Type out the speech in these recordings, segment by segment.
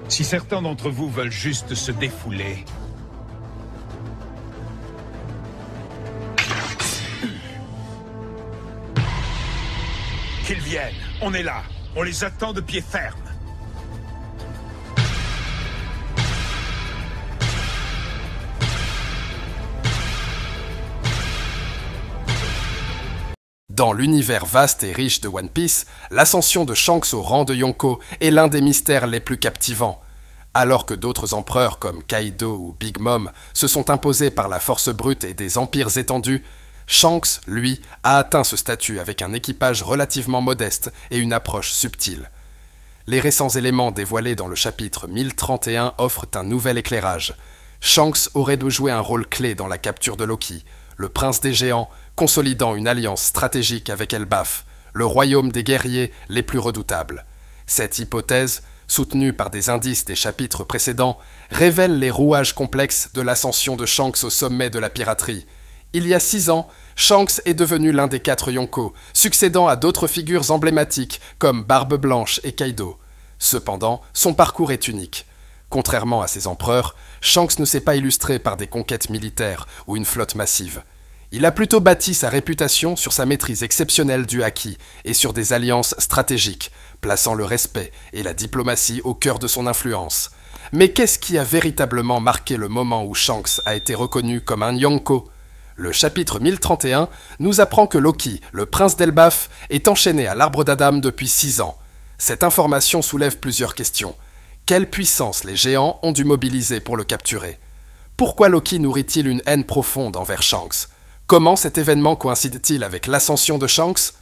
Si certains d'entre vous veulent juste se défouler... Qu'ils viennent, on est là, on les attend de pied ferme. Dans l'univers vaste et riche de One Piece, l'ascension de Shanks au rang de Yonko est l'un des mystères les plus captivants. Alors que d'autres empereurs comme Kaido ou Big Mom se sont imposés par la force brute et des empires étendus, Shanks, lui, a atteint ce statut avec un équipage relativement modeste et une approche subtile. Les récents éléments dévoilés dans le chapitre 1031 offrent un nouvel éclairage. Shanks aurait dû jouer un rôle clé dans la capture de Loki, le prince des géants, consolidant une alliance stratégique avec Elbaf, le royaume des guerriers les plus redoutables. Cette hypothèse, soutenue par des indices des chapitres précédents, révèle les rouages complexes de l'ascension de Shanks au sommet de la piraterie. Il y a 6 ans, Shanks est devenu l'un des 4 Yonko, succédant à d'autres figures emblématiques comme Barbe Blanche et Kaido. Cependant, son parcours est unique. Contrairement à ses empereurs, Shanks ne s'est pas illustré par des conquêtes militaires ou une flotte massive. Il a plutôt bâti sa réputation sur sa maîtrise exceptionnelle du haki et sur des alliances stratégiques, plaçant le respect et la diplomatie au cœur de son influence. Mais qu'est-ce qui a véritablement marqué le moment où Shanks a été reconnu comme un Yonko ? Le chapitre 1031 nous apprend que Loki, le prince d'Elbaf, est enchaîné à l'arbre d'Adam depuis 6 ans. Cette information soulève plusieurs questions. Quelle puissance les géants ont dû mobiliser pour le capturer ? Pourquoi Loki nourrit-il une haine profonde envers Shanks ? Comment cet événement coïncide-t-il avec l'ascension de Shanks ?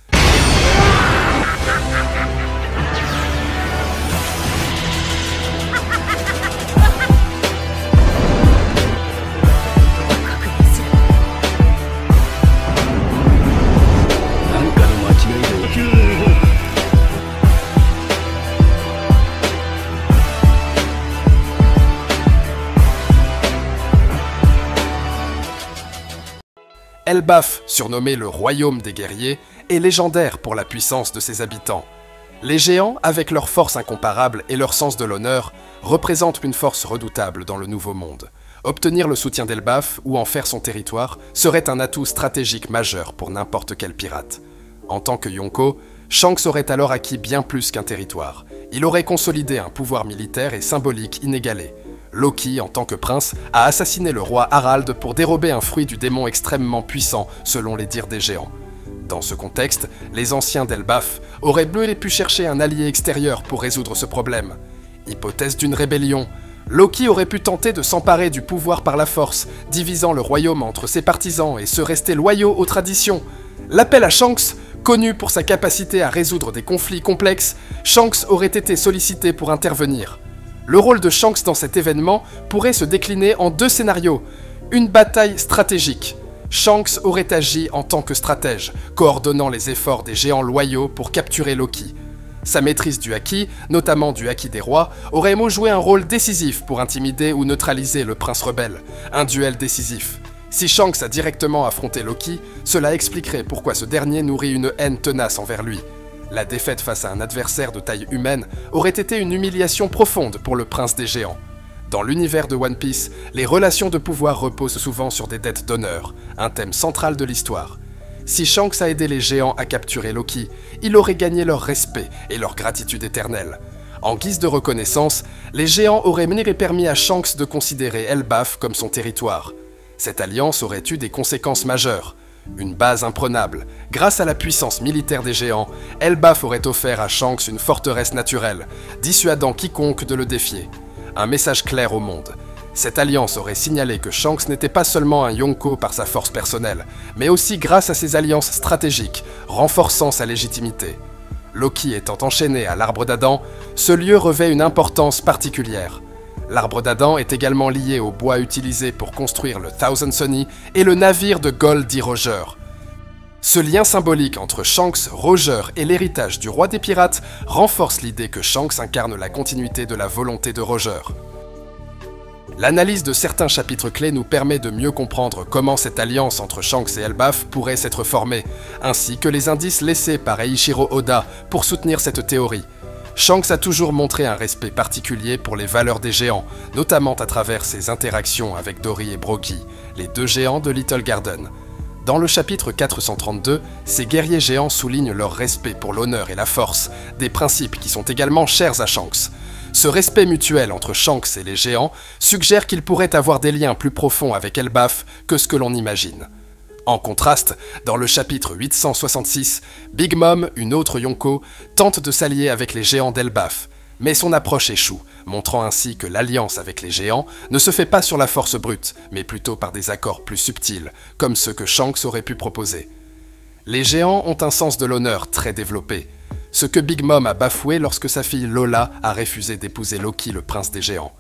Elbaf, surnommé le royaume des guerriers, est légendaire pour la puissance de ses habitants. Les géants, avec leur force incomparable et leur sens de l'honneur, représentent une force redoutable dans le Nouveau Monde. Obtenir le soutien d'Elbaf ou en faire son territoire serait un atout stratégique majeur pour n'importe quel pirate. En tant que Yonko, Shanks aurait alors acquis bien plus qu'un territoire. Il aurait consolidé un pouvoir militaire et symbolique inégalé. Loki, en tant que prince, a assassiné le roi Harald pour dérober un fruit du démon extrêmement puissant, selon les dires des géants. Dans ce contexte, les anciens d'Elbaf auraient pu chercher un allié extérieur pour résoudre ce problème. Hypothèse d'une rébellion, Loki aurait pu tenter de s'emparer du pouvoir par la force, divisant le royaume entre ses partisans et se rester loyaux aux traditions. L'appel à Shanks, connu pour sa capacité à résoudre des conflits complexes, Shanks aurait été sollicité pour intervenir. Le rôle de Shanks dans cet événement pourrait se décliner en 2 scénarios. Une bataille stratégique. Shanks aurait agi en tant que stratège, coordonnant les efforts des géants loyaux pour capturer Loki. Sa maîtrise du haki, notamment du haki des rois, aurait joué un rôle décisif pour intimider ou neutraliser le prince rebelle. Un duel décisif. Si Shanks a directement affronté Loki, cela expliquerait pourquoi ce dernier nourrit une haine tenace envers lui. La défaite face à un adversaire de taille humaine aurait été une humiliation profonde pour le prince des géants. Dans l'univers de One Piece, les relations de pouvoir reposent souvent sur des dettes d'honneur, un thème central de l'histoire. Si Shanks a aidé les géants à capturer Loki, il aurait gagné leur respect et leur gratitude éternelle. En guise de reconnaissance, les géants auraient permis à Shanks de considérer Elbaf comme son territoire. Cette alliance aurait eu des conséquences majeures. Une base imprenable. Grâce à la puissance militaire des géants, Elbaf aurait offert à Shanks une forteresse naturelle, dissuadant quiconque de le défier. Un message clair au monde. Cette alliance aurait signalé que Shanks n'était pas seulement un Yonko par sa force personnelle, mais aussi grâce à ses alliances stratégiques, renforçant sa légitimité. Loki étant enchaîné à l'arbre d'Adam, ce lieu revêt une importance particulière. L'arbre d'Adam est également lié au bois utilisé pour construire le Thousand Sunny et le navire de Gold dit Roger. Ce lien symbolique entre Shanks, Roger et l'héritage du roi des pirates renforce l'idée que Shanks incarne la continuité de la volonté de Roger. L'analyse de certains chapitres clés nous permet de mieux comprendre comment cette alliance entre Shanks et Elbaf pourrait s'être formée, ainsi que les indices laissés par Eiichiro Oda pour soutenir cette théorie. Shanks a toujours montré un respect particulier pour les valeurs des géants, notamment à travers ses interactions avec Dory et Broggy, les deux géants de Little Garden. Dans le chapitre 432, ces guerriers géants soulignent leur respect pour l'honneur et la force, des principes qui sont également chers à Shanks. Ce respect mutuel entre Shanks et les géants suggère qu'ils pourraient avoir des liens plus profonds avec Elbaf que ce que l'on imagine. En contraste, dans le chapitre 866, Big Mom, une autre Yonko, tente de s'allier avec les géants d'Elbaf, mais son approche échoue, montrant ainsi que l'alliance avec les géants ne se fait pas sur la force brute, mais plutôt par des accords plus subtils, comme ceux que Shanks aurait pu proposer. Les géants ont un sens de l'honneur très développé, ce que Big Mom a bafoué lorsque sa fille Lola a refusé d'épouser Loki, le prince des géants.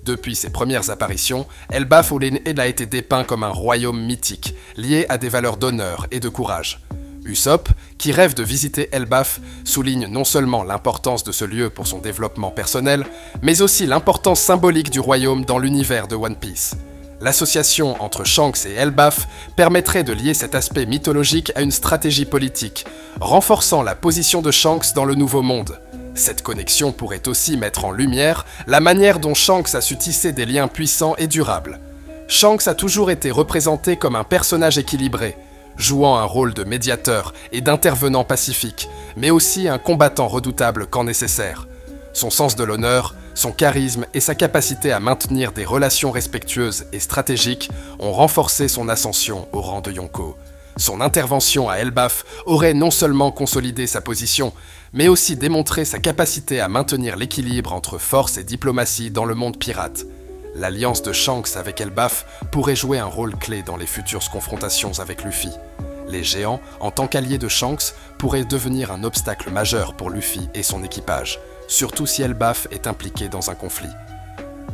Depuis ses premières apparitions, Elbaf Olin-Ed a été dépeint comme un royaume mythique, lié à des valeurs d'honneur et de courage. Usopp, qui rêve de visiter Elbaf, souligne non seulement l'importance de ce lieu pour son développement personnel, mais aussi l'importance symbolique du royaume dans l'univers de One Piece. L'association entre Shanks et Elbaf permettrait de lier cet aspect mythologique à une stratégie politique, renforçant la position de Shanks dans le Nouveau Monde. Cette connexion pourrait aussi mettre en lumière la manière dont Shanks a su tisser des liens puissants et durables. Shanks a toujours été représenté comme un personnage équilibré, jouant un rôle de médiateur et d'intervenant pacifique, mais aussi un combattant redoutable quand nécessaire. Son sens de l'honneur, son charisme et sa capacité à maintenir des relations respectueuses et stratégiques ont renforcé son ascension au rang de Yonko. Son intervention à Elbaf aurait non seulement consolidé sa position, mais aussi démontré sa capacité à maintenir l'équilibre entre force et diplomatie dans le monde pirate. L'alliance de Shanks avec Elbaf pourrait jouer un rôle clé dans les futures confrontations avec Luffy. Les géants, en tant qu'alliés de Shanks, pourraient devenir un obstacle majeur pour Luffy et son équipage, surtout si Elbaf est impliqué dans un conflit.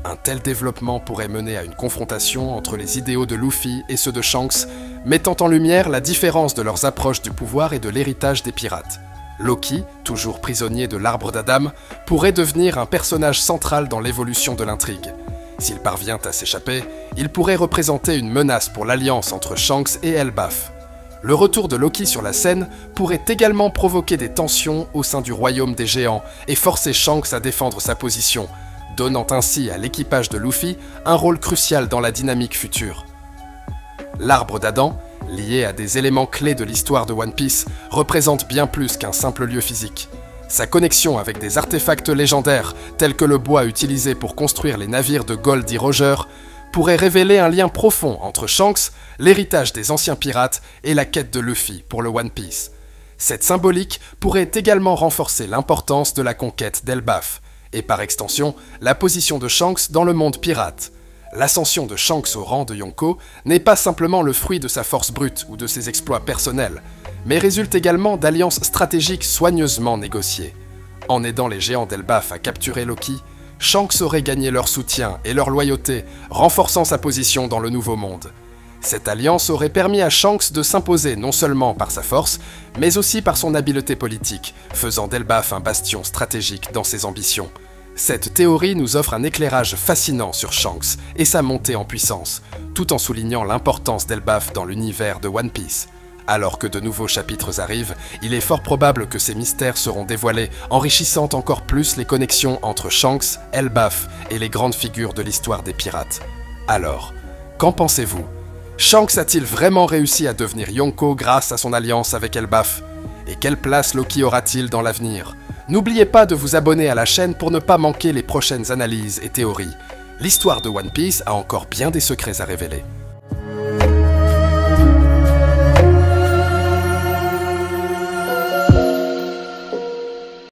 Un tel développement pourrait mener à une confrontation entre les idéaux de Luffy et ceux de Shanks, mettant en lumière la différence de leurs approches du pouvoir et de l'héritage des pirates. Loki, toujours prisonnier de l'arbre d'Adam, pourrait devenir un personnage central dans l'évolution de l'intrigue. S'il parvient à s'échapper, il pourrait représenter une menace pour l'alliance entre Shanks et Elbaf. Le retour de Loki sur la scène pourrait également provoquer des tensions au sein du royaume des géants et forcer Shanks à défendre sa position, donnant ainsi à l'équipage de Luffy un rôle crucial dans la dynamique future. L'arbre d'Adam, lié à des éléments clés de l'histoire de One Piece, représente bien plus qu'un simple lieu physique. Sa connexion avec des artefacts légendaires, tels que le bois utilisé pour construire les navires de Goldie Roger, pourrait révéler un lien profond entre Shanks, l'héritage des anciens pirates et la quête de Luffy pour le One Piece. Cette symbolique pourrait également renforcer l'importance de la conquête d'Elbaf, et par extension, la position de Shanks dans le monde pirate. L'ascension de Shanks au rang de Yonko n'est pas simplement le fruit de sa force brute ou de ses exploits personnels, mais résulte également d'alliances stratégiques soigneusement négociées. En aidant les géants d'Elbaf à capturer Loki, Shanks aurait gagné leur soutien et leur loyauté, renforçant sa position dans le Nouveau Monde. Cette alliance aurait permis à Shanks de s'imposer non seulement par sa force, mais aussi par son habileté politique, faisant d'Elbaf un bastion stratégique dans ses ambitions. Cette théorie nous offre un éclairage fascinant sur Shanks et sa montée en puissance, tout en soulignant l'importance d'Elbaf dans l'univers de One Piece. Alors que de nouveaux chapitres arrivent, il est fort probable que ces mystères seront dévoilés, enrichissant encore plus les connexions entre Shanks, Elbaf et les grandes figures de l'histoire des pirates. Alors, qu'en pensez-vous ? Shanks a-t-il vraiment réussi à devenir Yonko grâce à son alliance avec Elbaf ? Et quelle place Loki aura-t-il dans l'avenir ? N'oubliez pas de vous abonner à la chaîne pour ne pas manquer les prochaines analyses et théories. L'histoire de One Piece a encore bien des secrets à révéler.